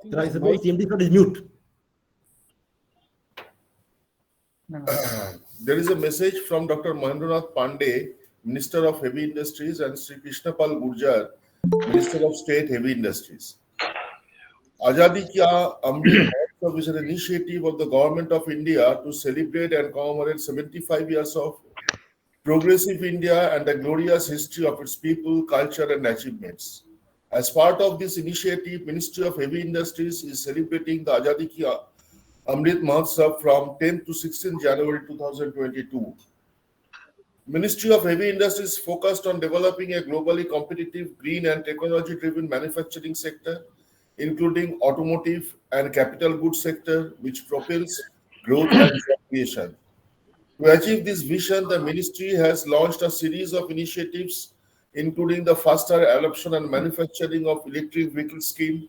Sir, I suppose CMD sir is mute. There is a message from Dr. Mahendranath Pandey, Minister of Heavy Industries, and Sri Krishnapal Gurjar, Minister of State Heavy Industries. Azadi Kya Amrit Mahotsav is an initiative of the Government of India to celebrate and commemorate 75 years of progressive India and the glorious history of its people, culture, and achievements. As part of this initiative, Ministry of Heavy Industries is celebrating the Azadi Ki Amrit Mahotsav from 10th to 16th January 2022. Ministry of Heavy Industries focused on developing a globally competitive, green and technology-driven manufacturing sector, including automotive and capital goods sector, which propels growth and job creation. To achieve this vision, the ministry has launched a series of initiatives, including the faster adoption and manufacturing of electric vehicle scheme,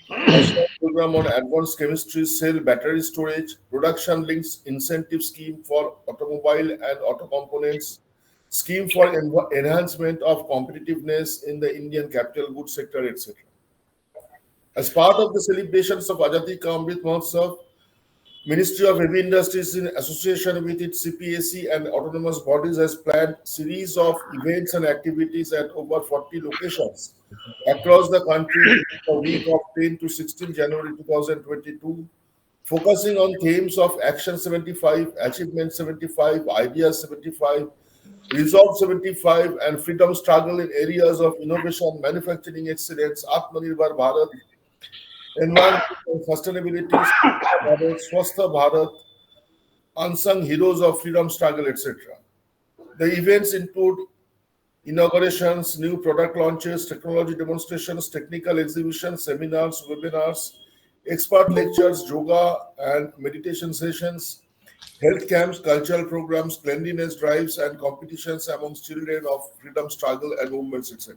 national program on advanced chemistry, cell battery storage, production links incentive scheme for automobile and auto components, scheme for enhancement of competitiveness in the Indian capital goods sector, etc. As part of the celebrations of Azadi Ka Amrit Mahotsav, Ministry of Heavy Industries, in association with its CPSE and autonomous bodies, has planned series of events and activities at over 40 locations across the country during the week of 10 to 16 January 2022, focusing on themes of Action 75, Achievement 75, Ideas 75, Resolve 75, and Freedom Struggle in areas of innovation, manufacturing excellence, Atmanirbhar Bharat, environment and sustainability, Swastha Bharat, unsung heroes of freedom struggle, etc. The events include inaugurations, new product launches, technology demonstrations, technical exhibitions, seminars, webinars, expert lectures, yoga and meditation sessions, health camps, cultural programs, cleanliness drives, and competitions amongst children of freedom struggle and movements, etc.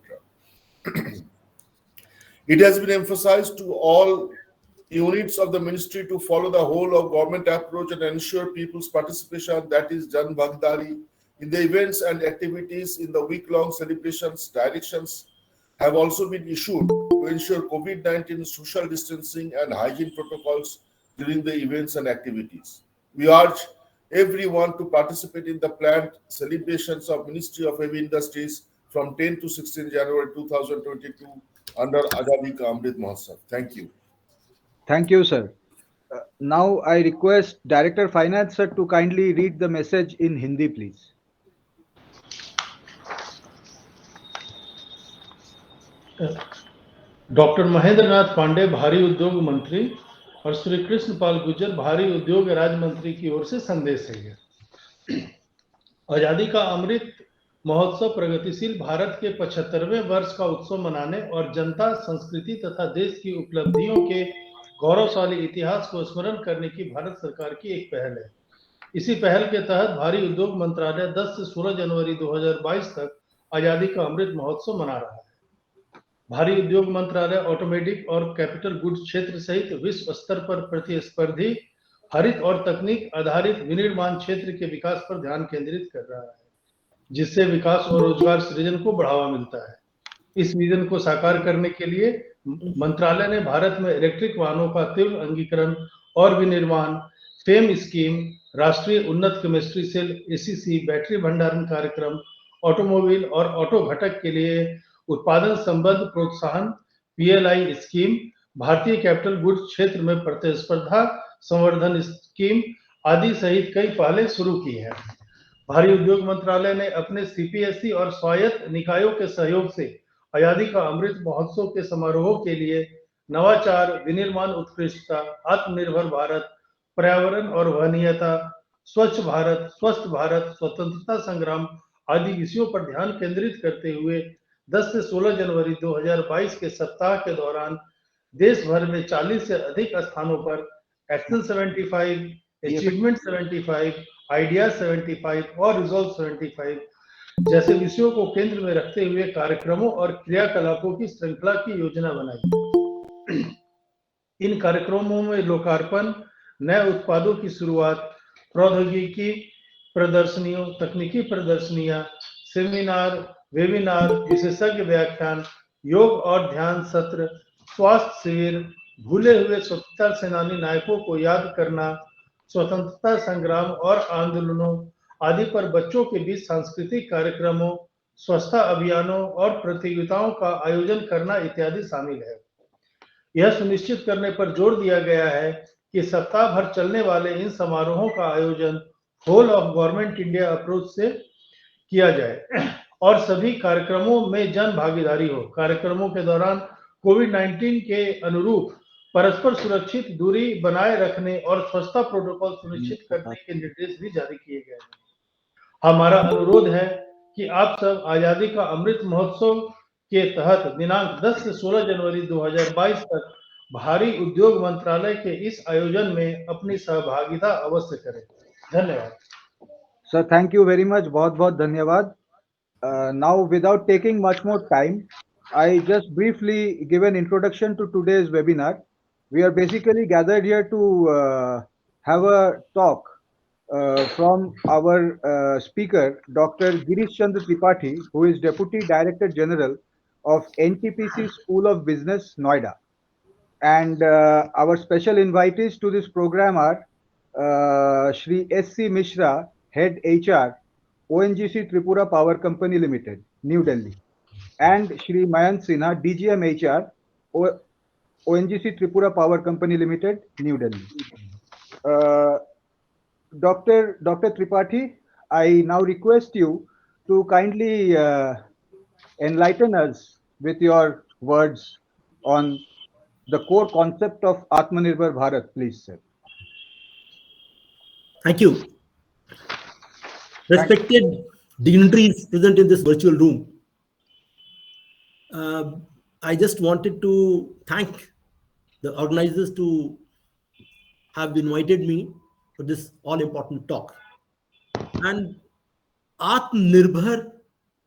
It has been emphasized to all units of the ministry to follow the whole of government approach and ensure people's participation, that is Jan Bhagdari, in the events and activities. In the week-long celebrations, directions have also been issued to ensure COVID-19 social distancing and hygiene protocols during the events and activities. We urge everyone to participate in the planned celebrations of Ministry of Heavy Industries from 10 to 16 January 2022 under Azadi Ka Amrit Mahotsav. Thank you. Thank you, sir. Now I request Director Finance sir to kindly read the message in Hindi, please. Doctor Mahendra Nath Pandey भारी उद्योग मंत्री और श्री कृष्ण पाल गुर्जर भारी उद्योग राज्य मंत्री की ओर से संदेश है। आजादी का अमृत महोत्सव प्रगतिशील भारत के 75वें वर्ष का उत्सव मनाने और जनता, संस्कृति तथा देश की उपलब्धियों के गौरवशाली इतिहास को स्मरण करने की भारत सरकार की एक पहल है। इसी पहल के तहत भारी उद्योग मंत्रालय 10 से 16 जनवरी 2022 तक आजादी का अमृत महोत्सव मना रहा है। भारी उद्योग मंत्रालय ऑटोमेटिक और कैपिटल गुड्स क्षेत्र सहित विश्व स्तर पर प्रतिस्पर्धी हरित और तकनीक आधारित विनिर्माण क्षेत्र के विकास पर ध्यान केंद्रित कर रहा है, जिससे विकास और रोजगार सृजन को बढ़ावा मिलता है। इस विजन को साकार करने के लिए मंत्रालय ने भारत में इलेक्ट्रिक वाहनों का तीव्र अंगीकरण और विनिर्माण, फेम स्कीम, राष्ट्रीय उन्नत केमिस्ट्री सेल एसीसी, बैटरी भंडारण कार्यक्रम, ऑटोमोबाइल और ऑटो घटक के लिए उत्पादन संबंध प्रोत्साहन पीएलआई स्कीम, भारतीय कैपिटल गुड्स क्षेत्र में प्रतिस्पर्धा संवर्धन स्कीम आदि सहित कई पहलें शुरू की हैं। भारी उद्योग मंत्रालय ने अपने सीपीएसई और स्वायत्त निकायों के सहयोग से आजादी का अमृत महोत्सव के समारोह के लिए नवाचार, विनिर्माण उत्कृष्टता, आत्मनिर्भर भारत, पर्यावरण और वहनीयता, स्वच्छ भारत, स्वस्थ भारत, स्वतंत्रता संग्राम आदि विषयों पर ध्यान केंद्रित करते हुए 10 से 16 जनवरी 2022 के सप्ताह के दौरान देश भर में 40 से अधिक स्थानों पर एक्शन 75, अचीवमेंट 75, आइडिया 75 और रिजॉल्व 75 जैसे विषयों को केंद्र में रखते हुए कार्यक्रमों और क्रियाकलापों की श्रृंखला की योजना बनाई। इन कार्यक्रमों में लोकार्पण, नए उत्पादों की शुरुआत, प्रौद्योगिकी प्रदर्शनियों, तकनीकी प्रदर्शनियां, सेमिनार, वेबिनार, विशेषज्ञ व्याख्यान, योग और ध्यान सत्र, स्वास्थ्य शिविर, भूले हुए स्वतंत्रता सेनानी नायकों को याद करना, स्वतंत्रता संग्राम और आंदोलनों आदि पर बच्चों के बीच सांस्कृतिक कार्यक्रमों, स्वच्छता अभियानों और प्रतियोगिताओं का आयोजन करना इत्यादि शामिल है। यह सुनिश्चित करने पर जोर दिया गया है कि सप्ताह भर चलने वाले इन समारोहों का आयोजन whole of government India approach से किया जाए और सभी कार्यक्रमों में जन भागीदारी हो। कार्यक्रमों के दौरान कोविड-19 के अनुरूप परस्पर सुरक्षित दूरी बनाए रखने और स्वच्छता प्रोटोकॉल सुनिश्चित करने के निर्देश भी जारी किए गए हैं। हमारा अनुरोध है कि आप सब आजादी का अमृत महोत्सव के तहत दिनांक 10 से 16 जनवरी 2022 तक भारी उद्योग मंत्रालय के इस आयोजन में अपनी सहभागिता अवश्य करें। धन्यवाद। Sir, thank you very much. बहुत बहुत धन्यवाद. Now, without taking much more time, I just briefly give an introduction to today's webinar. We are basically gathered here to have a talk from our speaker, Dr. Girish Chandra Tripathi, who is Deputy Director General of NTPC School of Business, Noida. And our special invitees to this program are Shri S.C. Mishra, Head HR, ONGC Tripura Power Company Limited, New Delhi, and Shri Mayank Sinha, DGM HR, ONGC Tripura Power Company Limited, New Delhi. Dr. Tripathi, I now request you to kindly enlighten us with your words on the core concept of Atmanirbhar Bharat, please, sir. Thank you. Respected dignitaries present in this virtual room, I just wanted to thank the organizers to have invited me for this all-important talk. And Atmanirbhar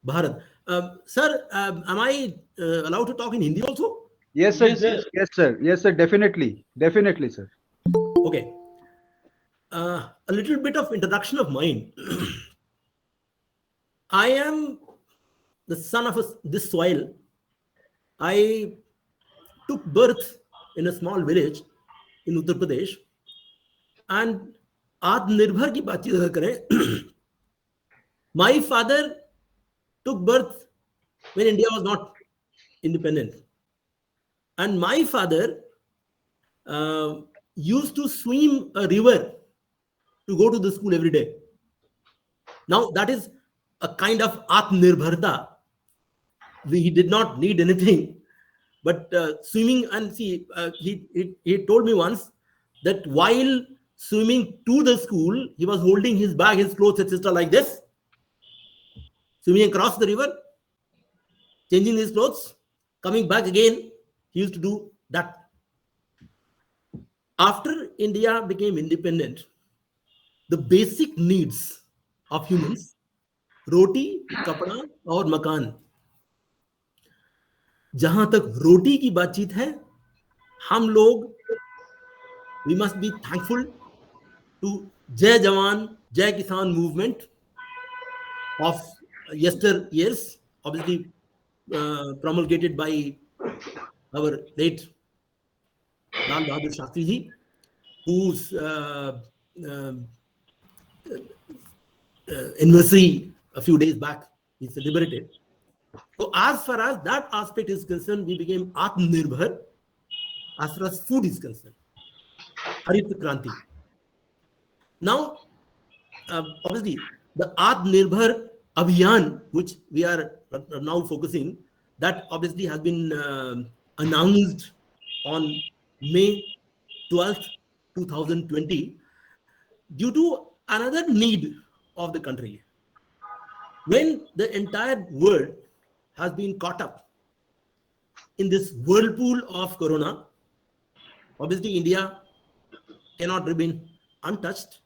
Bharat. Sir, am I allowed to talk in Hindi also? Yes, sir. Yes, Yes, sir. Yes, sir. Definitely. Definitely, sir. Okay. A little bit of introduction of mine. I am the son of this soil. I took birth in a small village in Uttar Pradesh. And Atmanirbhar की बात अगर करें, my father took birth when India was not independent. And my father used to swim a river to go to the school every day. Now, that is a kind of Atmanirbharta. He did not need anything, but swimming, and see, he told me once that while swimming to the school, he was holding his bag, his clothes, etc. like this, swimming across the river, changing his clothes, coming back again. He used to do that. After India became independent, the basic needs of humans, roti, kapda और मकान. जहां तक रोटी की बातचीत है, हम लोग we must be thankful to Jai Jawan, Jai Kisan movement of yesteryears, obviously promulgated by our late Lal Bahadur Shastri ji, whose anniversary a few days back he celebrated. So as far as that aspect is concerned, we became Atmanirbhar. As far as food is concerned, Harit Kranti. Now, obviously, the Atmanirbhar Abhiyan, which we are now focusing, that obviously has been announced on May 12th, 2020, due to another need of the country. When the entire world has been caught up in this whirlpool of corona, obviously India cannot remain untouched.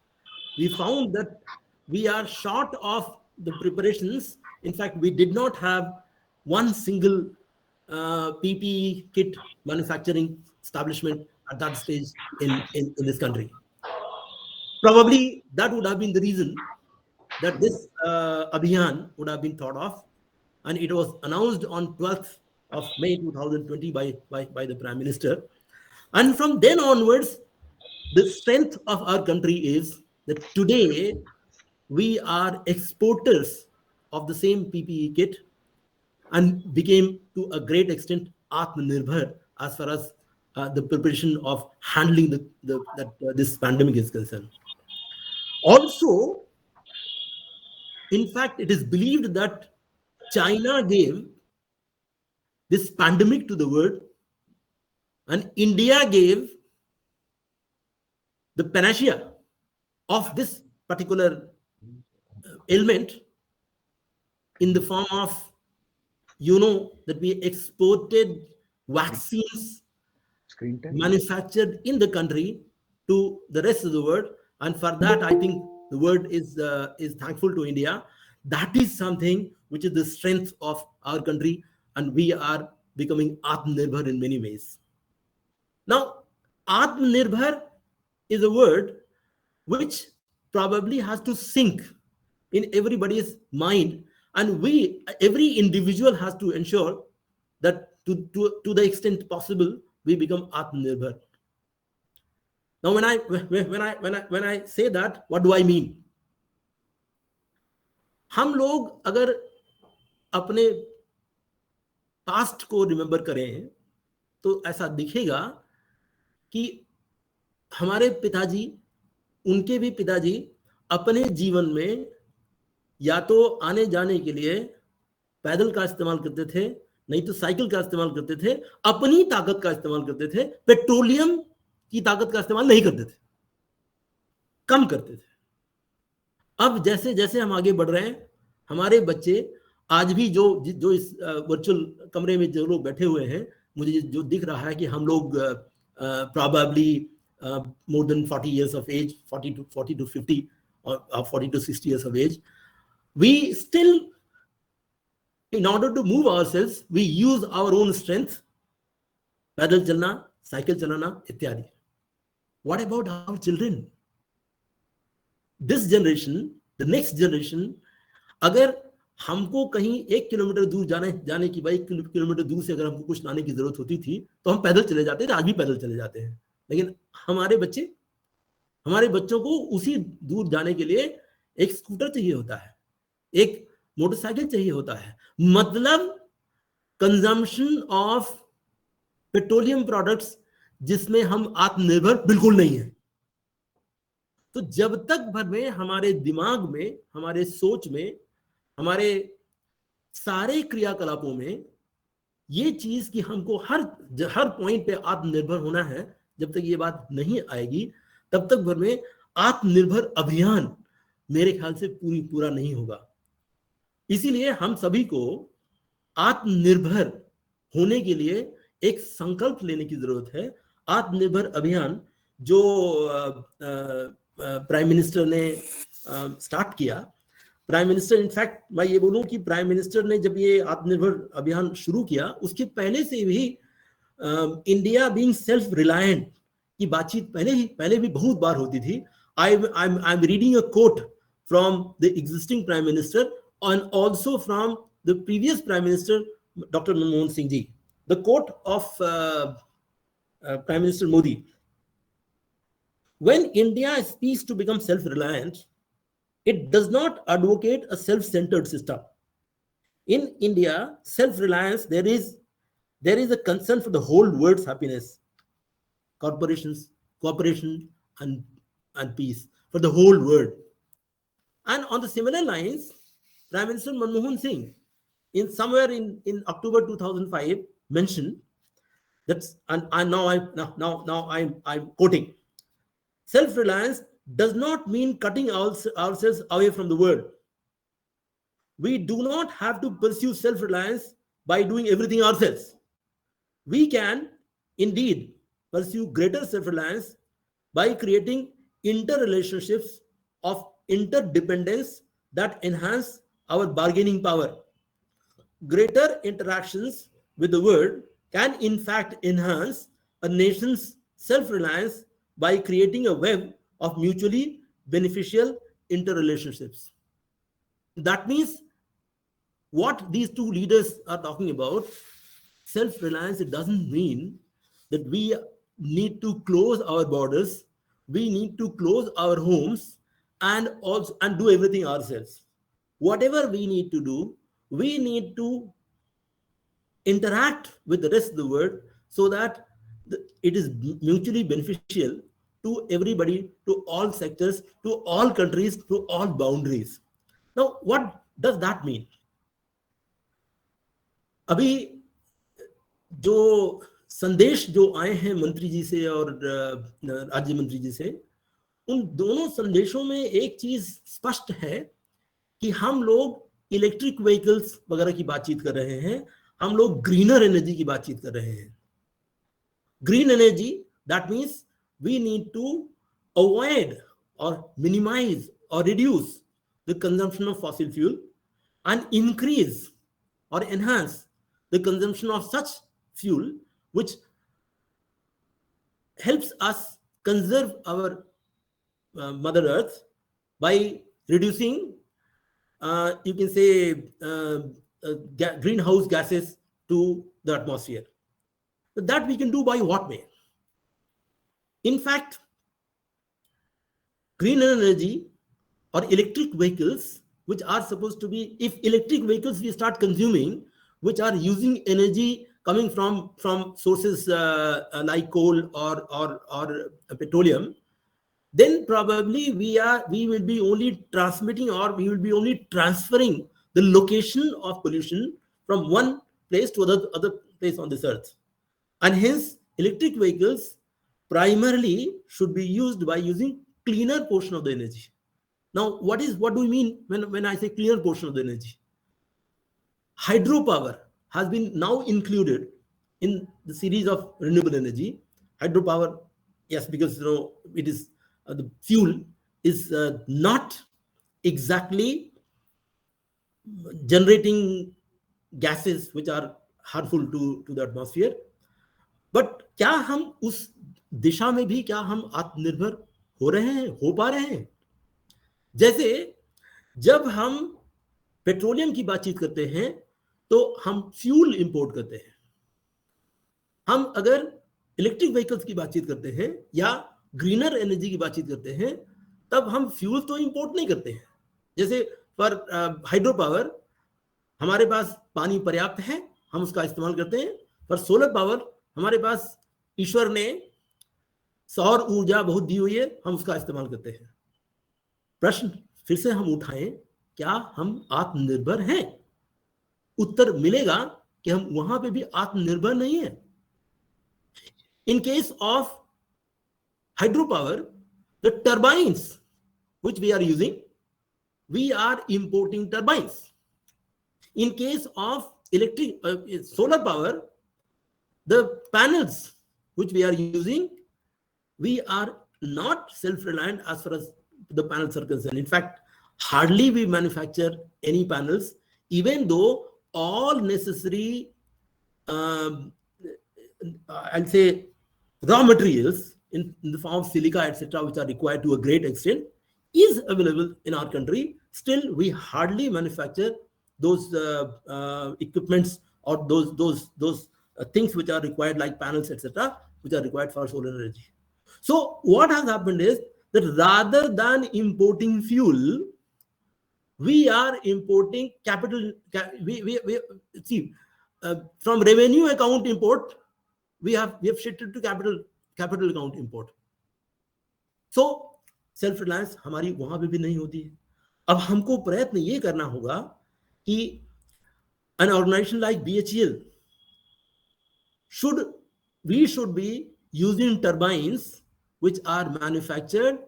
We found that we are short of the preparations. In fact, we did not have one single PPE kit manufacturing establishment at that stage in this country. Probably that would have been the reason that this Abhiyan would have been thought of, and it was announced on 12th of May 2020 by the Prime Minister. And from then onwards, the strength of our country is that today we are exporters of the same PPE kit and became to a great extent Atmanirbhar as far as the preparation of handling this pandemic is concerned. Also, in fact, it is believed that China gave this pandemic to the world, and India gave the panacea of this particular ailment in the form of, that we exported vaccines Screen time. manufactured in the country to the rest of the world. And for that, I think the world is thankful to India. That is something which is the strength of our country, and we are becoming Atmanirbhar in many ways. Now, Atmanirbhar is a word which probably has to sink in everybody's mind, and every individual has to ensure that to the extent possible we become Atmanirbhar. Now, when I say that, what do I mean? हम लोग अगर अपने past को remember करें तो ऐसा दिखेगा कि हमारे पिताजी, उनके भी पिताजी अपने जीवन में या तो आने जाने के लिए पैदल का इस्तेमाल करते थे, नहीं तो साइकिल का इस्तेमाल करते थे, अपनी ताकत का इस्तेमाल करते थे, पेट्रोलियम की ताकत का इस्तेमाल नहीं करते थे, कम करते थे। अब जैसे जैसे हम आगे बढ़ रहे हैं, हमारे बच्चे आज भी जो इस वर्चुअल कमरे में जो लोग बैठे हुए हैं, मुझे जो दिख रहा है कि हम लोग probably more than 40 years of age, 40 to 50 or 40 to 60 years of age, we still, in order to move ourselves, we use our own strength, पैदल चलना, साइकिल चलाना इत्यादि. What about our children? This generation, the next generation, अगर हमको कहीं 1 kilometre दूर जाने की, 1 किलोमीटर दूर से अगर हमको कुछ लाने की जरूरत होती थी तो हम पैदल चले जाते थे, आज भी पैदल चले जाते हैं. लेकिन हमारे बच्चों को उसी दूर जाने के लिए एक स्कूटर चाहिए होता है, एक मोटरसाइकिल चाहिए होता है. मतलब कंजम्पशन ऑफ पेट्रोलियम प्रोडक्ट्स जिसमें हम आत्मनिर्भर बिल्कुल नहीं है. तो जब तक भर में हमारे दिमाग में, हमारे सोच में, हमारे सारे क्रियाकलापों में ये चीज कि हमको हर पॉइंट पे आत्मनिर्भर होना है, जब तक ये बात नहीं आएगी तब तक भर में आत्मनिर्भर अभियान मेरे ख्याल से पूरा नहीं होगा. इसीलिए हम सभी को आत्मनिर्भर होने के लिए एक संकल्प लेने की जरूरत है. आत्मनिर्भर अभियान जो प्राइम मिनिस्टर ने स्टार्ट किया, प्राइम मिनिस्टर, इनफैक्ट मैं ये बोलूं कि प्राइम मिनिस्टर ने जब ये आत्मनिर्भर अभियान शुरू किया, उसके पहले से भी इंडिया बीइंग सेल्फ रिलायंट की बातचीत पहले भी बहुत बार होती थी. I am reading a quote from the existing prime minister and also from the previous Prime Minister, Dr. Manmohan Singh ji. The quote of Prime Minister Modi: when India speaks to become self-reliant, it does not advocate a self-centered system. In India, self-reliance, there is a concern for the whole world's happiness, corporations, cooperation, and peace for the whole world. And on the similar lines, Prime Minister Manmohan Singh, somewhere in October 2005, mentioned that, and now I'm quoting: self-reliance does not mean cutting ourselves away from the world. We do not have to pursue self-reliance by doing everything ourselves. We can indeed pursue greater self-reliance by creating interrelationships of interdependence that enhance our bargaining power. Greater interactions with the world can in fact enhance a nation's self-reliance by creating a web of mutually beneficial interrelationships. That means what these two leaders are talking about, self-reliance, it doesn't mean that we need to close our borders. We need to close our homes and also and do everything ourselves. Whatever we need to do, we need to interact with the rest of the world so that it is mutually beneficial to everybody, to all sectors, to all countries, to all boundaries. Now, what does that mean? अभी जो संदेश जो आए हैं मंत्री जी से और राज्य मंत्री जी से, उन दोनों संदेशों में एक चीज स्पष्ट है कि हम लोग इलेक्ट्रिक व्हीकल्स वगैरह की बातचीत कर रहे हैं, हम लोग ग्रीनर एनर्जी की बातचीत कर रहे हैं. Green energy, that means we need to avoid और मिनिमाइज और reduce the consumption of fossil fuel and increase or enhance the consumption of such fuel which helps us conserve our Mother Earth by reducing, you can say, greenhouse gases to the atmosphere. But that we can do by what way? In fact, green energy or electric vehicles, which are supposed to be, if electric vehicles we start consuming, which are using energy coming from sources like coal or petroleum, then probably we will be only transmitting, or we will be only transferring the location of pollution from one place to other place on this earth. And hence electric vehicles primarily should be used by using cleaner portion of the energy. Now, what do we mean when I say cleaner portion of the energy? Hydropower has been now included in the series of renewable energy. Hydropower, yes, because it is the fuel is not exactly generating gases which are harmful to the atmosphere. But क्या हम उस दिशा में भी क्या हम आत्मनिर्भर हो रहे हैं, हो पा रहे हैं? जैसे जब हम पेट्रोलियम की बातचीत करते हैं तो हम फ्यूल इंपोर्ट करते हैं. हम अगर इलेक्ट्रिक व्हीकल्स की बातचीत करते हैं या ग्रीनर एनर्जी की बातचीत करते हैं, तब हम फ्यूल तो इंपोर्ट नहीं करते हैं. जैसे फॉर हाइड्रो पावर हमारे पास पानी पर्याप्त है, हम उसका इस्तेमाल करते हैं. फॉर सोलर पावर हमारे पास ईश्वर ने सौर ऊर्जा बहुत दी हुई है, हम उसका इस्तेमाल करते हैं. प्रश्न फिर से हम उठाएं, क्या हम आत्मनिर्भर हैं? उत्तर मिलेगा कि हम वहां पे भी आत्मनिर्भर नहीं है. In case of hydro power, the turbines which we are using, we are importing turbines. In case of electric solar power, the panels which we are using, we are not self-reliant as far as the panels are concerned. In fact, hardly we manufacture any panels, even though all necessary, I'll say, raw materials in the form of silica, etc., which are required to a great extent, is available in our country. Still, we hardly manufacture those equipments or those things which are required, like panels, etc., which are required for solar energy. So what has happened is that rather than importing fuel, we are importing capital. We see, from revenue account import, we have shifted to capital account import. So self reliance हमारी वहां पे भी नहीं होती है. अब हमको प्रयत्न ये करना होगा कि an organization like BHEL should be using turbines which are manufactured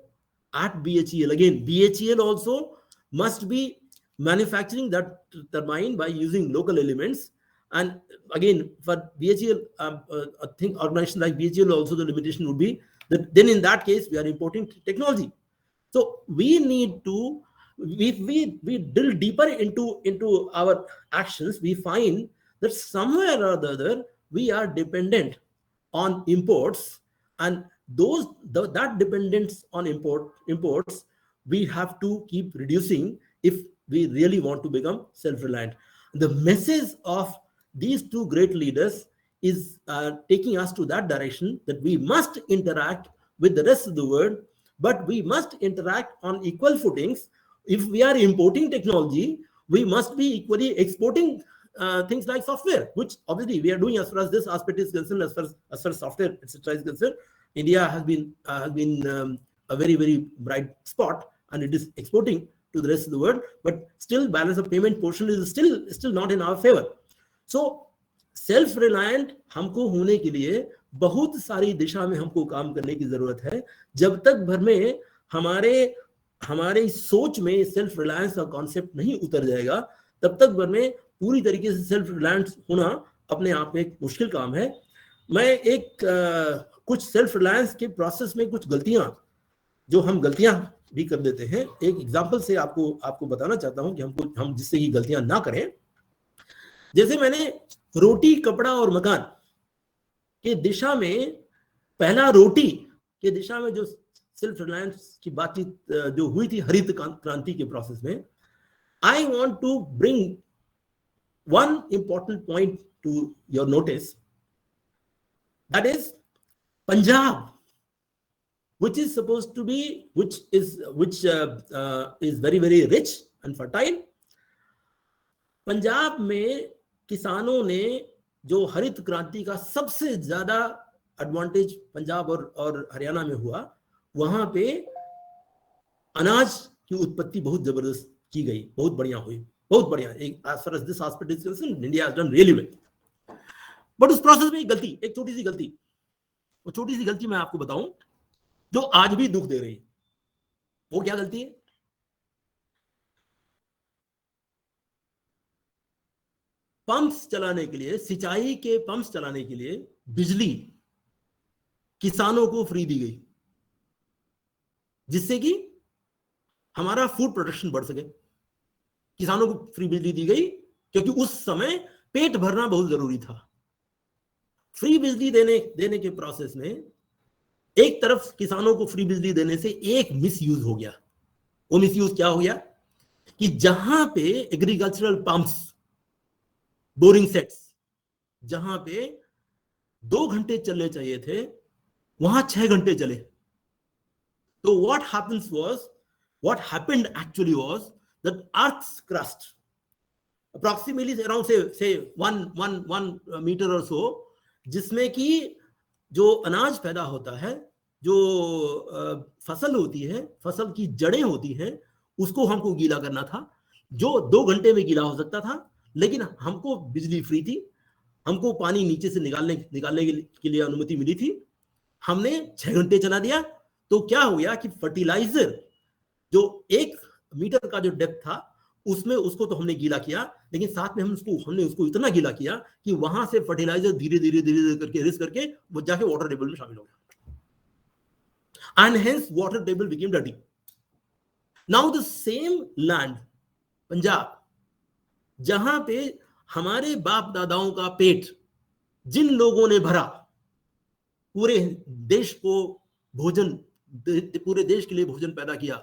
at BHEL. Again, BHEL also must be manufacturing that turbine by using local elements. And again, for BHEL, I think organization like BHEL also, the limitation would be that then in that case we are importing technology. So we need to, if we drill deeper into our actions, we find that somewhere or the other we are dependent on imports, and that dependence on imports we have to keep reducing if we really want to become self-reliant. The message of these two great leaders is taking us to that direction that we must interact with the rest of the world, but we must interact on equal footings. If we are importing technology, we must be equally exporting things like software, which obviously we are doing as far as this aspect is concerned. As far as software etc. is concerned, India has been a very, very bright spot, and it is exporting to the rest of the world. But still, balance of payment portion is still not in our favor. So self reliant हमको होने के लिए बहुत सारी दिशा में हमको काम करने की जरूरत है. जब तक भर में हमारे सोच में सेल्फ रिलायंस का कॉन्सेप्ट नहीं उतर जाएगा, तब तक भर में पूरी तरीके से सेल्फ रिलायंस होना अपने आप में एक मुश्किल काम है. मैं कुछ सेल्फ रिलायंस के प्रोसेस में कुछ गलतियां जो हम गलतियां भी कर देते हैं, एक एग्जांपल से आपको बताना चाहता हूं कि हम जिससे ये गलतियां ना करें. जैसे मैंने रोटी, कपड़ा और मकान के दिशा में, पहला रोटी के दिशा में जो सेल्फ रिलायंस की बातचीत जो हुई थी हरित क्रांति के प्रोसेस में, I want to bring one important point to your notice, that is Punjab, which is supposed to be, which is very, very rich and fertile. Punjab में किसानों ने जो हरित क्रांति का सबसे ज्यादा एडवांटेज पंजाब और हरियाणा में हुआ, वहां पे अनाज की उत्पत्ति बहुत जबरदस्त की गई, बहुत बढ़िया हुई, बहुत बढ़िया. as far as this aspect is concerned, India has done really well. But उस प्रोसेस में एक छोटी सी गलती, वो छोटी सी गलती मैं आपको बताऊं जो आज भी दुख दे रही है. वो क्या गलती है? पंप्स चलाने के लिए, सिंचाई के पंप्स चलाने के लिए बिजली किसानों को फ्री दी गई, जिससे कि हमारा फूड प्रोडक्शन बढ़ सके. किसानों को फ्री बिजली दी गई क्योंकि उस समय पेट भरना बहुत जरूरी था. फ्री बिजली देने के प्रोसेस में एक तरफ किसानों को फ्री बिजली देने से एक मिसयूज हो गया. वो मिसयूज क्या हो गया कि जहां पे एग्रीकल्चरल पंप्स, बोरिंग सेट्स, जहां पे 2 घंटे चलने चाहिए थे, वहां 6 घंटे चले. तो what happened actually was that Earth's crust, approximately around say 1 meter or so, जिसमें कि जो अनाज पैदा होता है, जो फसल होती है, फसल की जड़ें होती हैं, उसको हमको गीला करना था, जो 2 घंटे में गीला हो सकता था. लेकिन हमको बिजली फ्री थी, हमको पानी नीचे से निकालने के लिए अनुमति मिली थी. हमने 6 घंटे चला दिया. तो क्या हो गया कि फर्टिलाइजर जो 1 मीटर का जो डेप्थ था, उसमें उसको तो हमने गीला किया, लेकिन साथ में हमने उसको इतना गीला किया कि वहां से फर्टिलाइजर धीरे धीरे करके रिस करके वो जाके वाटर टेबल में शामिल हो गया. And hence water table became dirty. Now the same land, Punjab, जहां पे हमारे बाप दादाओं का पेट जिन लोगों ने भरा, पूरे देश को भोजन, पूरे देश के लिए भोजन पैदा किया,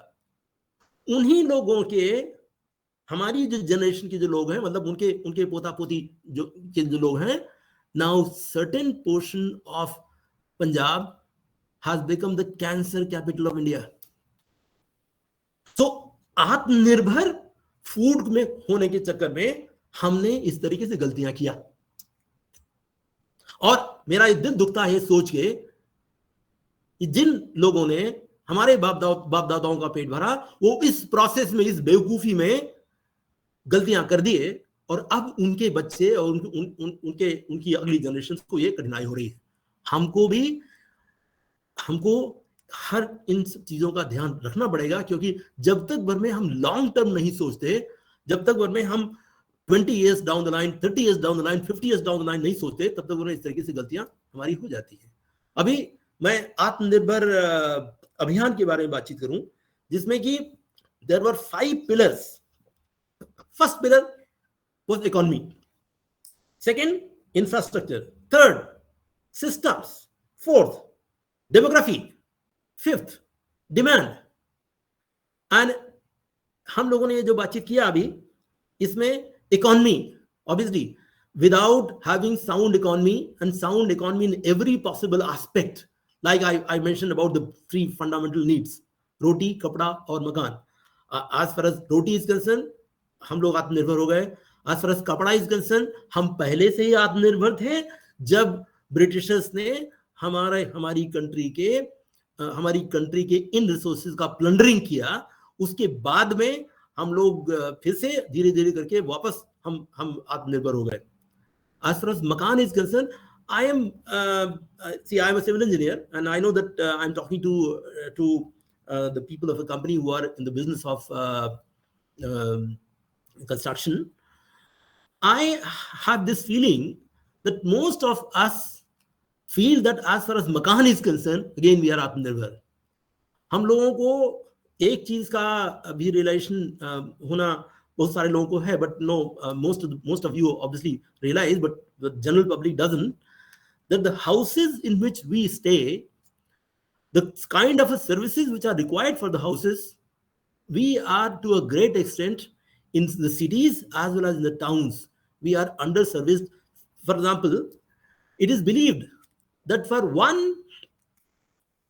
उन्हीं लोगों के, हमारी जो जनरेशन के जो लोग हैं, मतलब उनके पोता पोती जो लोग हैं, now certain portion of Punjab has become the cancer capital of India. So आत्मनिर्भर फूड में होने के चक्कर में हमने इस तरीके से गलतियां किया. और मेरा दिल दुखता है सोच के कि जिन लोगों ने हमारे बाप दादाओं का पेट भरा, वो इस प्रोसेस में, इस बेवकूफी में गलतियां कर दिए, और अब उनके बच्चे और उनकी अगली जनरेशन को ये कठिनाई हो रही है. हमको हर इन सब चीजों का ध्यान रखना पड़ेगा, क्योंकि जब तक भर में हम लॉन्ग टर्म नहीं सोचते, जब तक भर में हम 20 years down the line, 30 years down the line, 50 years down the line नहीं सोचते, तब तक भर में इस तरीके से गलतियां हमारी हो जाती है. अभी मैं आत्मनिर्भर अभियान के बारे में बातचीत करूं, जिसमें कि there were 5 pillars. First pillar was economy, second infrastructure, third systems, fourth demography, fifth demand. and हम लोगों ने ये जो बातचीत किया अभी, इसमें economy, obviously without having sound economy, and sound economy in every possible aspect. Like I mentioned about the three fundamental needs: roti, kapda, or makan. As far as roti is concerned, हम लोग आत्मनिर्भर हो गए. As far as कपड़ा is concerned, हम पहले से ही आत्मनिर्भर थे जब ब्रिटिशर्स ने हमारी कंट्री के इन रिसोर्सेज का प्लंडरिंग किया. उसके बाद में हम लोग फिर से धीरे धीरे करके वापस हम आत्मनिर्भर हो गए. As far as makan is concerned, I am I am a civil engineer, and I know that I'm talking to the people of a company who are in the business of construction. I have this feeling that most of us feel that as far as makan is concerned, again we are Atmanirbhar. हम लोगों को एक चीज का अभी realisation होना बहुत सारे लोगों को है, but no, most of you obviously realize, but the general public doesn't, that the houses in which we stay, the kind of services which are required for the houses, we are to a great extent in the cities as well as in the towns, we are underserviced. For example, it is believed that for one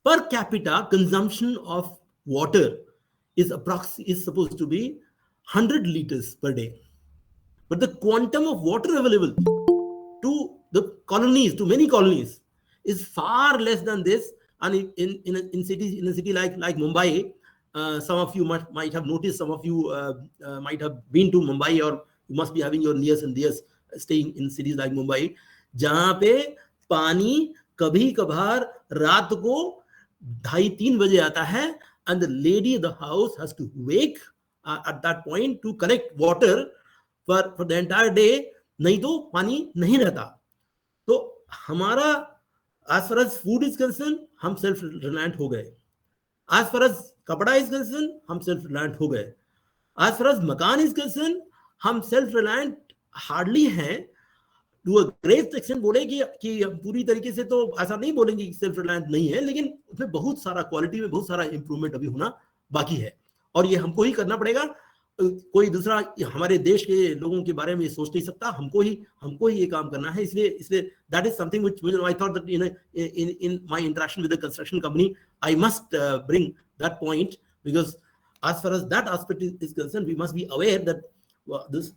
per capita consumption of water is supposed to be 100 liters per day. But the quantum of water available to the colonies, to many colonies, is far less than this. And in a city like Mumbai, some of you might have noticed, some of you might have been to Mumbai, or you must be having your nears and dears staying in cities like Mumbai, जहाँ पे पानी कभी कभार रात को 2:30-3 बजे आता है, and the lady of the house has to wake at that point to collect water for the entire day, नहीं तो पानी नहीं रहता. तो हमारा as far as food is concerned, हम self reliant हो गए. As far as कपड़ा is concerned, हम self reliant हो गए. As far as मकान is concerned, हम self reliant hardly हैं. To a great extent बोले कि पूरी तरीके से तो ऐसा नहीं बोलेंगे कि सेल्फ रिलायंस नहीं है, लेकिन उसमें बहुत सारा क्वालिटी में बहुत सारा इंप्रूवमेंट अभी होना बाकी है, और ये हमको ही करना पड़ेगा. कोई दूसरा हमारे देश के लोगों के बारे में सोच नहीं सकता. हमको ही ये काम करना है. इसलिए that is something which I thought that in my interaction with the construction company, I must bring that point, because as far as that aspect is concerned, we must be aware that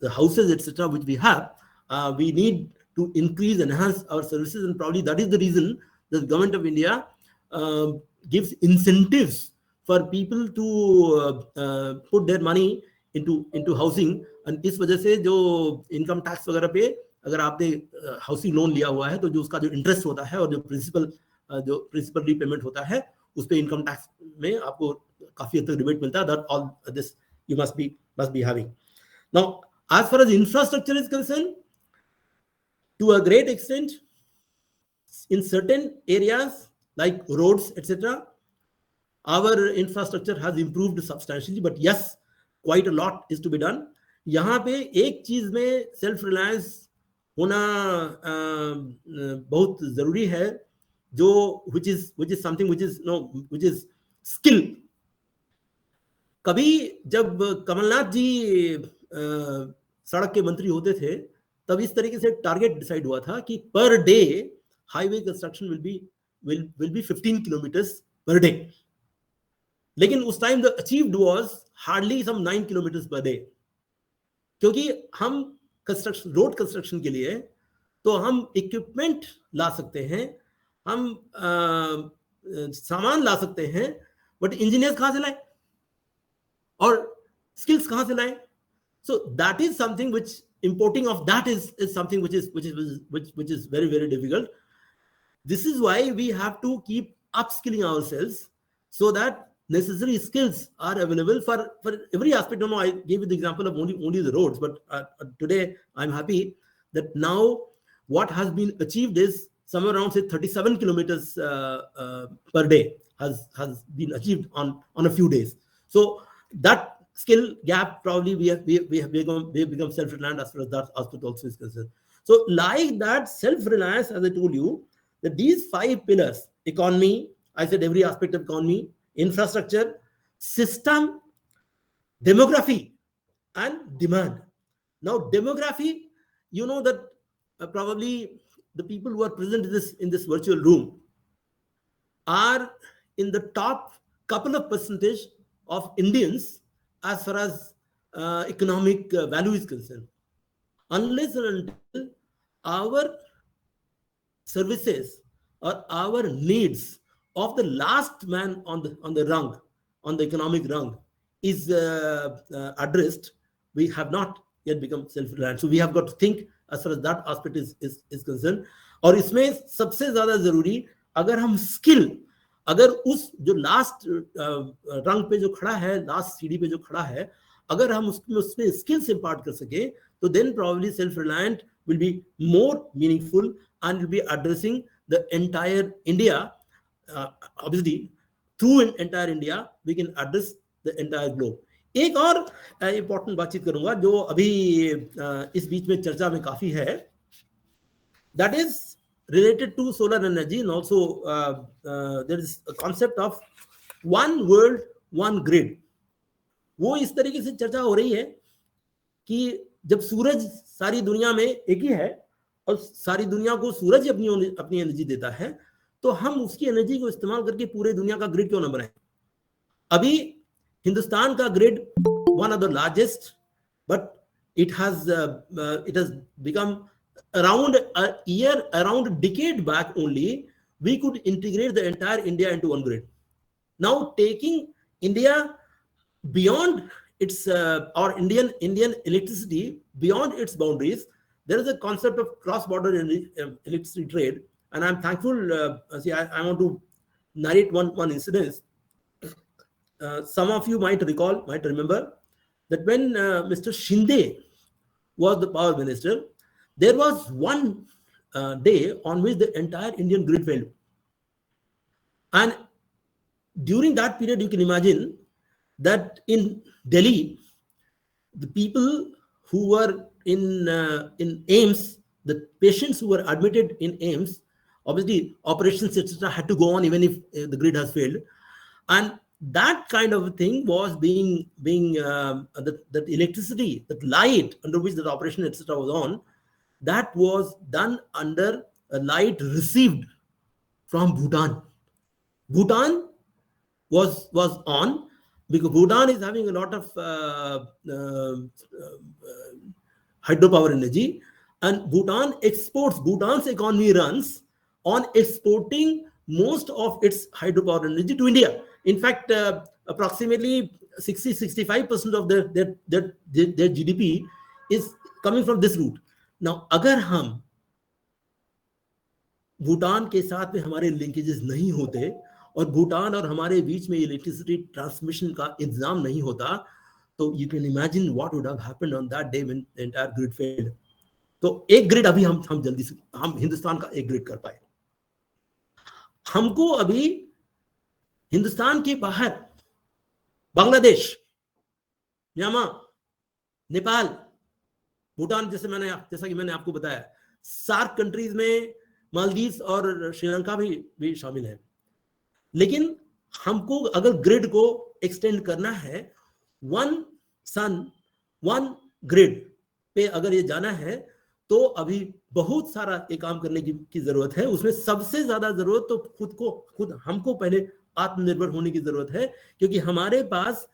the houses etc which we have, we need to increase, enhance our services, and probably that is the reason the government of India gives incentives for people to put their money into housing. And इस वजह से जो income tax वगैरह पे अगर आपने housing loan लिया हुआ है, तो जो उसका जो इंटरेस्ट होता है और जो प्रिंसिपल रीपेमेंट होता है, उस पे इनकम टैक्स में आपको काफी हद तक रिबेट मिलता है. That all this you must be having. Now, as far as infrastructure is concerned, to a great extent, in certain areas like roads, etc., our infrastructure has improved substantially, but yes, quite a lot is to be done. यहाँ पे एक चीज में self reliance होना बहुत जरूरी है, जो which is something which is skill. कभी जब कमलनाथ जी सड़क के मंत्री होते थे, तब इस तरीके से टारगेट डिसाइड हुआ था कि per day highway construction will be 15 kilometers per day. लेकिन उस time the achieved was hardly some 9 kilometers per day, क्योंकि हम रोड कंस्ट्रक्शन के लिए तो हम इक्विपमेंट ला सकते हैं, हम सामान ला सकते हैं, बट इंजीनियर्स कहां से लाएं और स्किल्स कहां से लाएं? So that is something which importing of that is something which is very, very difficult. This is why we have to keep upskilling ourselves so that necessary skills are available for every aspect. No, I gave you the example of only the roads, but today I'm happy that now what has been achieved is somewhere around say 37 kilometers per day has been achieved on a few days. So that skill gap probably we have become self-reliant as far as that aspect also is concerned. So like that self-reliance, as I told you, that these 5 pillars: economy, I said every aspect of economy, infrastructure, system, demography, and demand. Now demography, you know that probably the people who are present in this virtual room are in the top couple of percentage of Indians as far as economic value is concerned. Unless and until our services or our needs of the last man on the rung, on the economic rung, is addressed, we have not yet become self-reliant. So we have got to think as far as that aspect is concerned. और इसमें सबसे ज्यादा जरूरी, अगर हम skill, अगर उस जो लास्ट रंग पे जो खड़ा है, लास्ट सीढ़ी पे जो खड़ा है, अगर हम उसमें स्किल्स इम्पार्ट कर सके, तो then probably self reliant will be more meaningful and will be addressing the entire India. Obviously, through entire India, we can address the entire globe. एक और इम्पोर्टेंट बातचीत करूंगा जो अभी इस बीच में चर्चा में काफी है, that is related to solar energy, and also there is a concept of one world, one grid. वो इस तरीके से चर्चा हो रही है कि जब सूरज सारी दुनिया में एक ही है और सारी दुनिया को सूरज अपनी एनर्जी देता है, तो हम उसकी एनर्जी को इस्तेमाल करके पूरे दुनिया का ग्रिड क्यों ना बनाएं? अभी हिंदुस्तान का grid one of the largest, but it has become around a year, around a decade back only, we could integrate the entire India into one grid. Now taking India beyond its or Indian electricity beyond its boundaries, there is a concept of cross-border electricity trade, and I'm thankful. I want to narrate one incident. Some of you might remember that when Mr. Shinde was the power minister, there was one day on which the entire Indian grid failed. And during that period, you can imagine that in Delhi, the people who were in AIIMS, the patients who were admitted in AIIMS, obviously operations etc. had to go on even if the grid has failed, and that kind of a thing was being that electricity, that light under which the operation etc. was on, that was done under a light received from Bhutan. Bhutan was on because Bhutan is having a lot of hydropower energy, and Bhutan's economy runs on exporting most of its hydropower energy to India. In fact, approximately 60-65% of their GDP is coming from this route. Now, अगर हम भूटान के साथ में हमारे linkages नहीं होते और भूटान और हमारे बीच में इलेक्ट्रिसिटी ट्रांसमिशन का इंतजाम नहीं होता, तो you can imagine what would have happened on that day when the entire grid failed. तो एक ग्रिड अभी हम जल्दी से हम हिंदुस्तान का एक ग्रिड कर पाए. हमको अभी हिंदुस्तान के बाहर बांग्लादेश, म्यांमार, नेपाल, भूटान, जैसा कि मैंने आपको बताया, सार्क कंट्रीज में मालदीव्स और श्रीलंका भी शामिल है. लेकिन हमको अगर ग्रिड को एक्सटेंड करना है, वन सन वन ग्रिड पे अगर ये जाना है, तो अभी बहुत सारा ये काम करने की जरूरत है. उसमें सबसे ज्यादा जरूरत तो खुद हमको पहले आत्मनिर्भर होने की जरूरत है, क्योंकि हमारे पास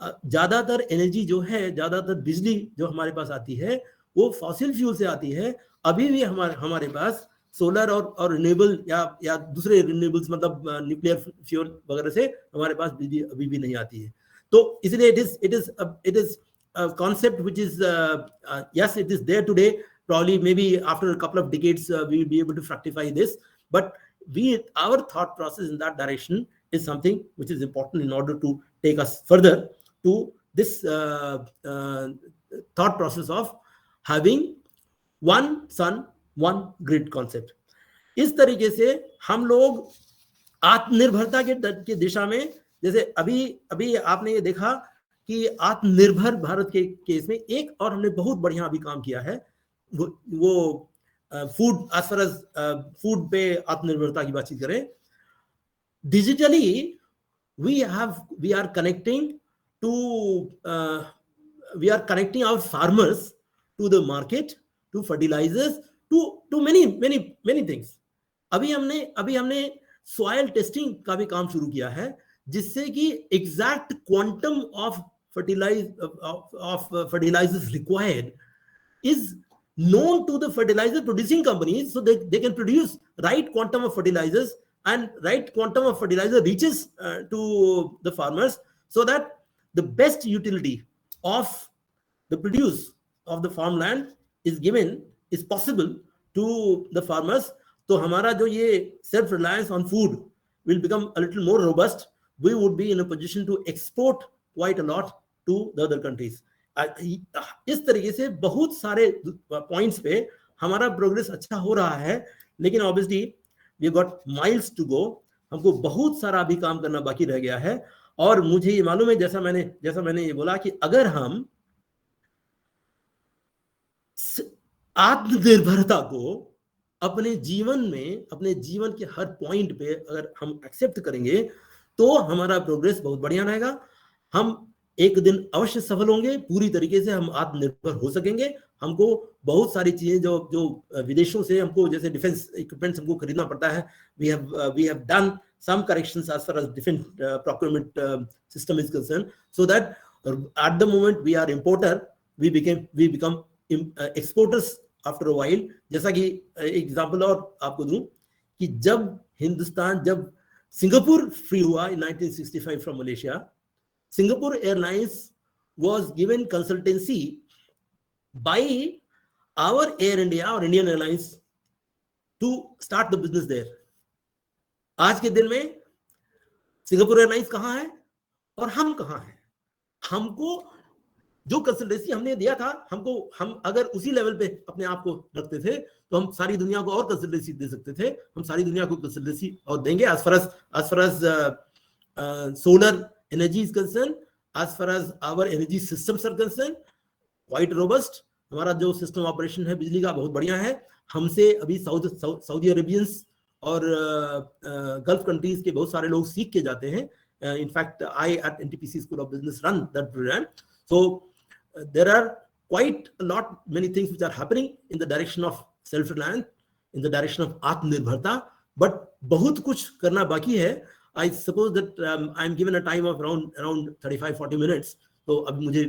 ज्यादातर एनर्जी जो है, ज्यादातर बिजली जो हमारे पास आती है वो फॉसिल फ्यूल से आती है. अभी भी हमारे पास सोलर और रिन्यूएबल या दूसरे रिन्यूएबल्स मतलब न्यूक्लियर फ्यूल वगैरह से हमारे पास बिजली अभी भी नहीं आती है. तो इसलिए it is a concept which is yes, it is there today. Probably maybe after a couple of decades we will be able to fructify this, but our thought process in that direction is something which is important in order to take us further to this thought process of having one sun one grid concept. इस तरीके से हम लोग आत्मनिर्भरता के दिशा में, जैसे अभी आपने ये देखा कि आत्मनिर्भर भारत के केस में एक और हमने बहुत बढ़िया अभी काम किया है, वो food, as far as food पे आत्मनिर्भरता की बातचीत करें. Digitally we are connecting our farmers to the market, to fertilizers, to many things. अभी हमने सॉइल टेस्टिंग का भी काम शुरू किया है, जिससे कि exact quantum of fertilizers required is known to the fertilizer producing companies, so they can produce right quantum of fertilizers, and right quantum of fertilizer reaches to the farmers, so that the best utility of the produce of the farmland is possible to the farmers. तो हमारा जो ये self reliance on food will become a little more robust. We would be in a position to export quite a lot to the other countries. इस तरीके से बहुत सारे points पे हमारा प्रोग्रेस अच्छा हो रहा है, लेकिन obviously we got miles to go. हमको बहुत सारा अभी काम करना बाकी रह गया है. और मुझे ये मालूम है, जैसा मैंने ये बोला कि अगर हम आत्मनिर्भरता को अपने जीवन के हर पॉइंट पे अगर हम एक्सेप्ट करेंगे, तो हमारा प्रोग्रेस बहुत बढ़िया रहेगा. हम एक दिन अवश्य सफल होंगे, पूरी तरीके से हम आत्मनिर्भर हो सकेंगे. हमको बहुत सारी चीजें जो विदेशों से हमको, जैसे डिफेंस इक्विपमेंट्स हमको खरीदना पड़ता है. We have done some corrections as far as defence procurement system is concern, so that at the moment we are importer, we become exporters after a while. जैसा कि एग्जांपल और आपको दूं कि जब सिंगापुर फ्री हुआ in 1965 from Malaysia, Singapore Airlines was given consultancy by our Air India or Indian Airlines to start the business there. आज के दिन में सिंगापुर एयरलाइंस कहाँ है और हम कहाँ हैं? हमको जो कंसल्टेंसी हमने दिया था, हम अगर उसी लेवल पे अपने आप को रखते थे, तो हम सारी दुनिया को और कंसल्टेंसी दे सकते थे. हम सारी दुनिया को कंसल्टेंसी और देंगे. as far as solar energy is concerned, as far as our energy systems are concerned, quite robust. हमारा जो सिस्टम ऑपरेशन है बिजली का बहुत बढ़िया है. हमसे अभी सऊदी अरेबियंस और गल्फ कंट्रीज के बहुत सारे लोग सीख के जाते हैं. In fact, I at NTPC School of Business run that program. So there are quite many things which are happening in the direction of self-reliance, in the direction of Atmanirbharta, but बहुत कुछ करना बाकी है. I suppose that I'm given a time of around 35-40 minutes. तो अब मुझे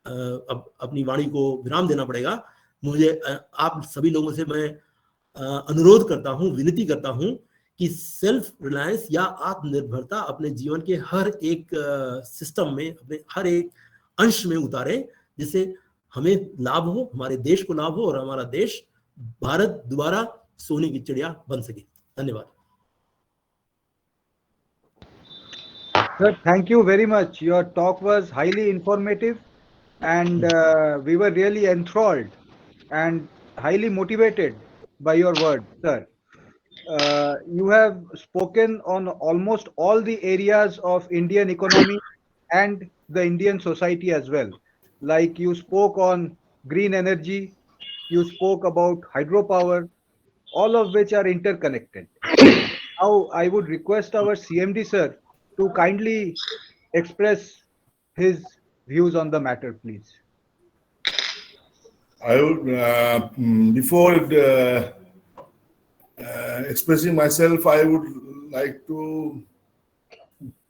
अब अपनी वाणी को विराम देना पड़ेगा. मुझे आप सभी लोगों से मैं अनुरोध करता हूँ, विनती करता हूँ कि सेल्फ रिलायंस या आत्मनिर्भरता अपने जीवन के हर एक सिस्टम में, अपने हर एक अंश में उतारें, जिससे हमें लाभ हो, हमारे देश को लाभ हो और हमारा देश भारत दोबारा सोने की चिड़िया बन सके. धन्यवाद. Sir, thank you very much. Your talk was highly informative, and we were really enthralled and highly motivated by your words, sir. You have spoken on almost all the areas of Indian economy and the Indian society as well. Like you spoke on green energy, you spoke about hydropower, all of which are interconnected. Now, I would request our CMD, sir, to kindly express his views on the matter, please. I would, before expressing myself, I would like to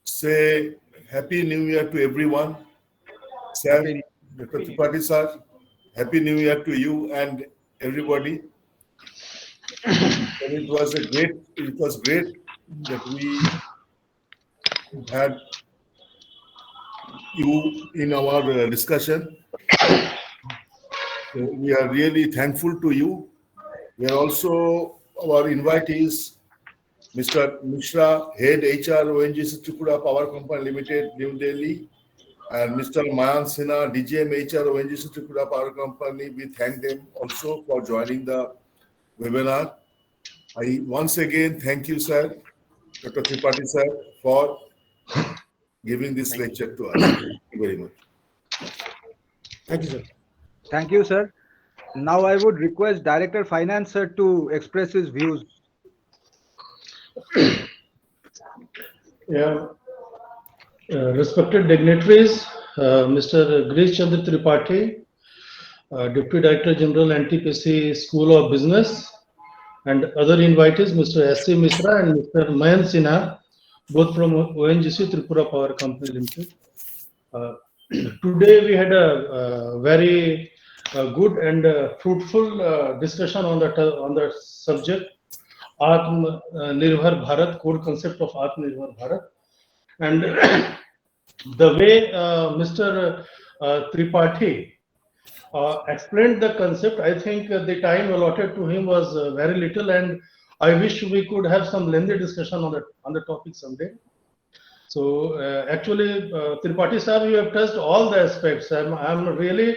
say Happy New Year to everyone. Sir, Dr. Tripathi sir, Happy New Year to you and everybody. And it was great that we had you in our discussion. So we are really thankful to you. We are also, our invitees, Mr. Mishra, Head HR ONGC Tripura Power Company Limited, New Delhi, and Mr. Mayan Sinha, DGM HR ONGC Tripura Power Company. We thank them also for joining the webinar. I once again thank you, sir, Dr. Tripathi sir, for giving this lecture to us. Thank you very much. Thank you, sir. Thank you, sir. Now I would request Director Finance, sir, to express his views. Yeah. Respected dignitaries, Mr. Grish Chandra Tripathi, Deputy Director General NTPC School of Business, and other invitees, Mr. S.C. Mishra and Mr. Mayan Sinha, both from ONGC Tripura Power Company Limited. Today we had a very good and fruitful discussion on the subject Atmanirbhar Bharat, core concept of Atmanirbhar Bharat, and the way Mr. Tripathi explained the concept, I think the time allotted to him was very little, and I wish we could have some lengthy discussion on the topic someday. So actually, Tripathi Sahab, you have touched all the aspects. I'm really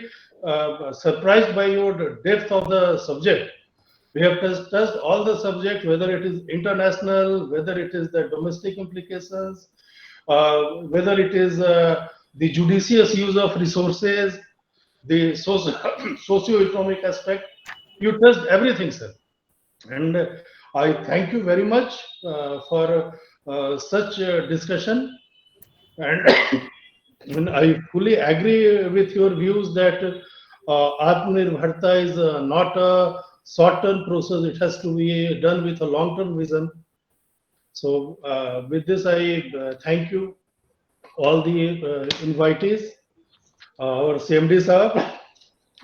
surprised by your depth of the subject. We have touched all the subject, whether it is international, whether it is the domestic implications, whether it is the judicious use of resources, the socio-economic aspect. You touched everything, sir. And I thank you very much for such a discussion. And I fully agree with your views that Atmanirbharta is not a short-term process. It has to be done with a long-term vision. So with this, I thank you, all the invitees, our CMD Sahab,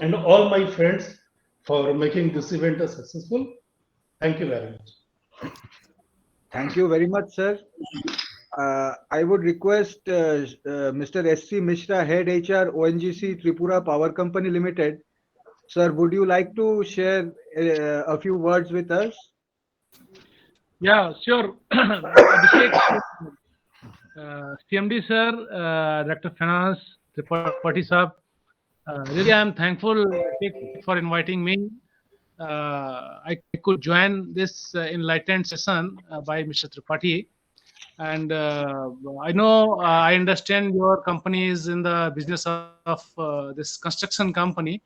and all my friends for making this event a successful. Thank you very much. Thank you very much, sir. I would request Mr. S.C. Mishra, Head HR, ONGC Tripura Power Company Limited. Sir, would you like to share a few words with us? Yeah, sure. Abhishek, CMD sir, Director Finance, Tripathi Sahab, really I am thankful for inviting me. I could join this enlightened session by Mr. Tripathi. And I know, I understand your company is in the business of this construction company,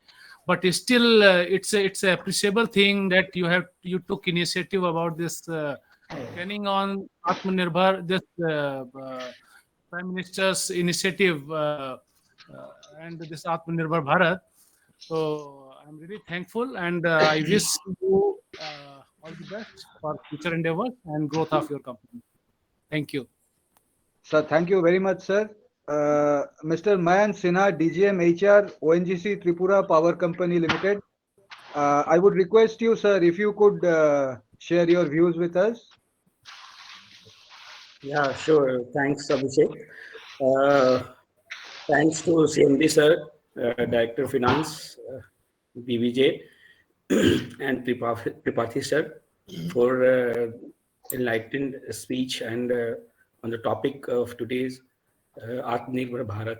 but still it's a appreciable thing that you took initiative about this training on Atmanirbhar, this Prime Minister's initiative and this Atmanirbhar Bharat. So I'm really thankful, and I wish you all the best for future endeavors and growth of your company. Thank you. Sir, thank you very much, sir. Mr. Mayan Sinha, DGM HR, ONGC Tripura Power Company Limited. I would request you, sir, if you could share your views with us. Yeah, sure. Thanks, Abhishek. Thanks to CMD sir, Director of Finance, BVJ, and Tripathi sir for enlightened speech and on the topic of today's Atmanirbhar Bharat.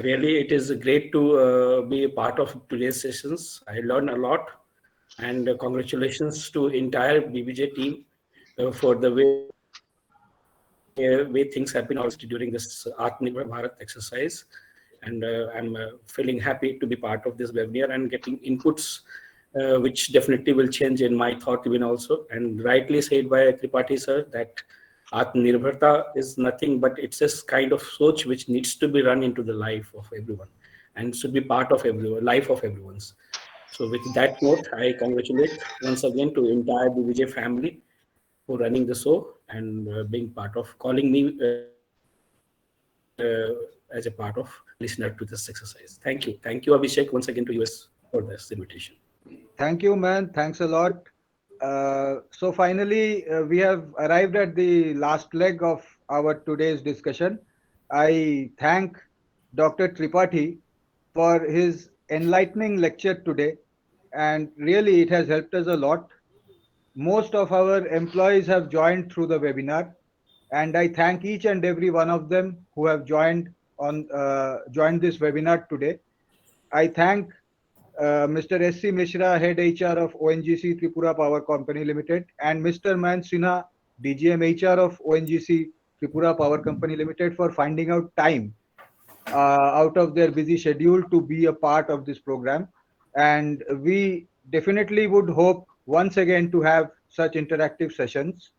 Really, it is great to be a part of today's sessions. I learned a lot, and congratulations to entire BBJ team for the way things have been organized during this Atmanirbhar Bharat exercise. And I'm feeling happy to be part of this webinar and getting inputs which definitely will change in my thought even also. And rightly said by Tripathi sir that Atmanirbharta is nothing but it's a kind of soch which needs to be run into the life of everyone and should be part of everyone, life of everyone's. So with that note, I congratulate once again to entire BBJ family for running the show and being part of calling me as a part of listener to this exercise. Thank you. Thank you, Abhishek, once again to US for this invitation. Thank you, man. Thanks a lot. So finally, we have arrived at the last leg of our today's discussion. I thank Dr. Tripathi for his enlightening lecture today, and really it has helped us a lot. Most of our employees have joined through the webinar, and I thank each and every one of them who have joined this webinar today. I thank Mr. S.C. Mishra, Head HR of ONGC Tripura Power Company Limited, and Mr. Man Sinha, DGM HR of ONGC Tripura Power Company Limited, for finding out time out of their busy schedule to be a part of this program. And we definitely would hope once again to have such interactive sessions,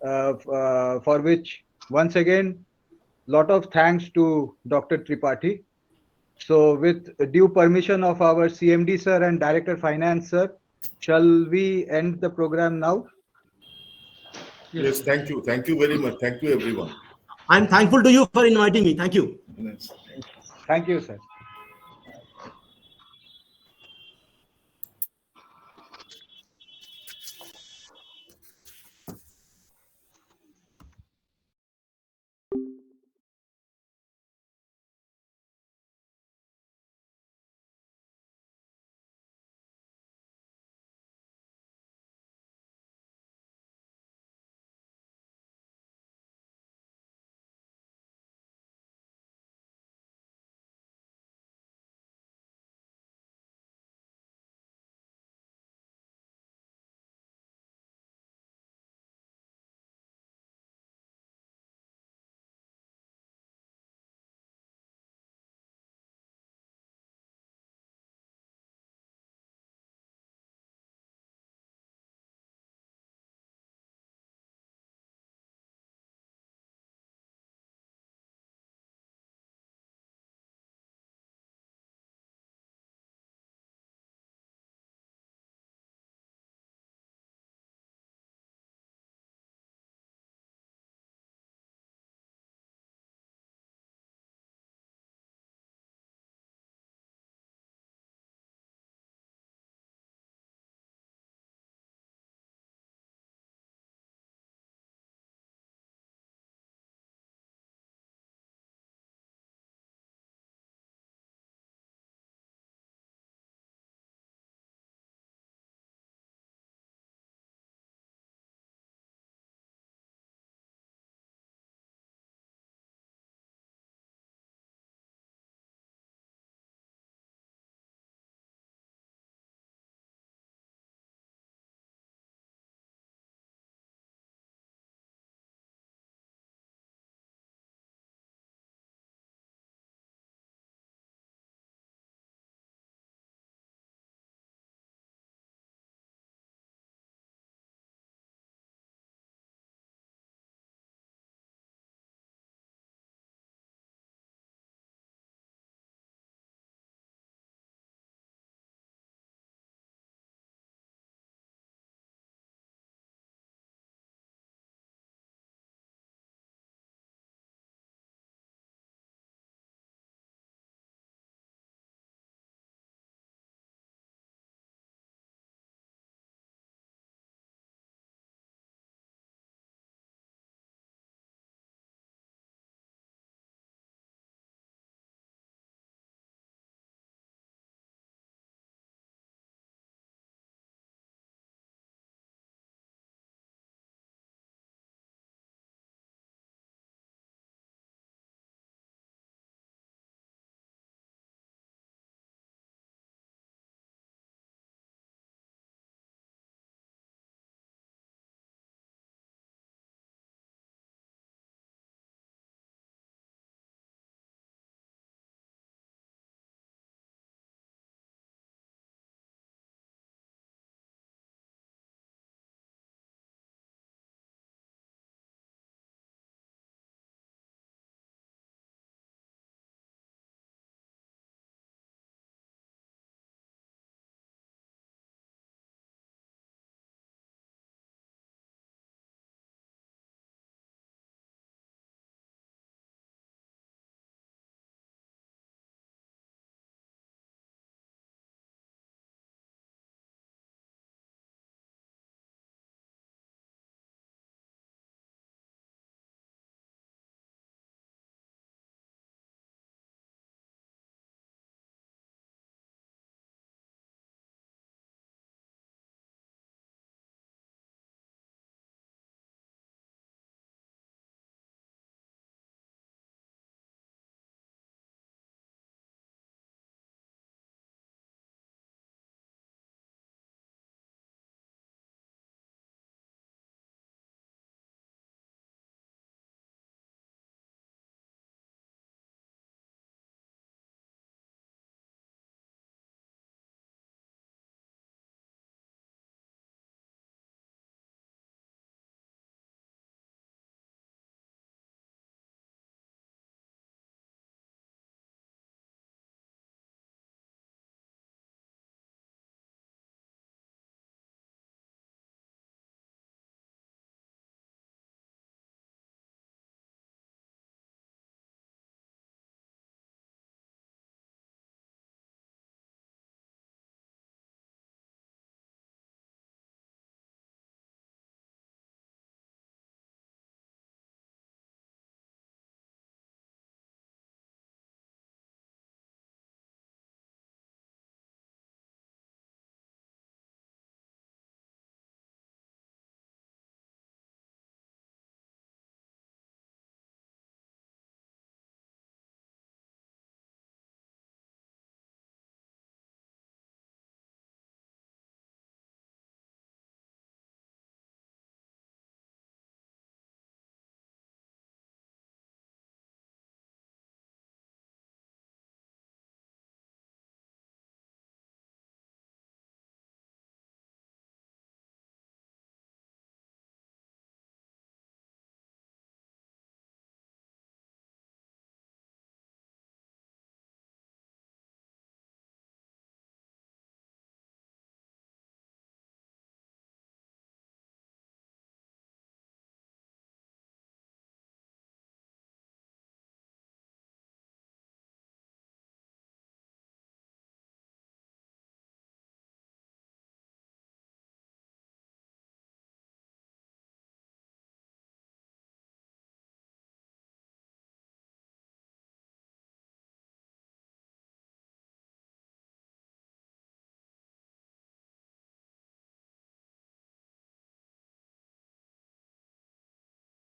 for which once again lot of thanks to Dr. Tripathi. So with due permission of our CMD sir and Director Finance sir, shall we end the program now? Yes, thank you. Thank you very much. Thank you, everyone. I'm thankful to you for inviting me. Thank you. Yes. Thank you, sir.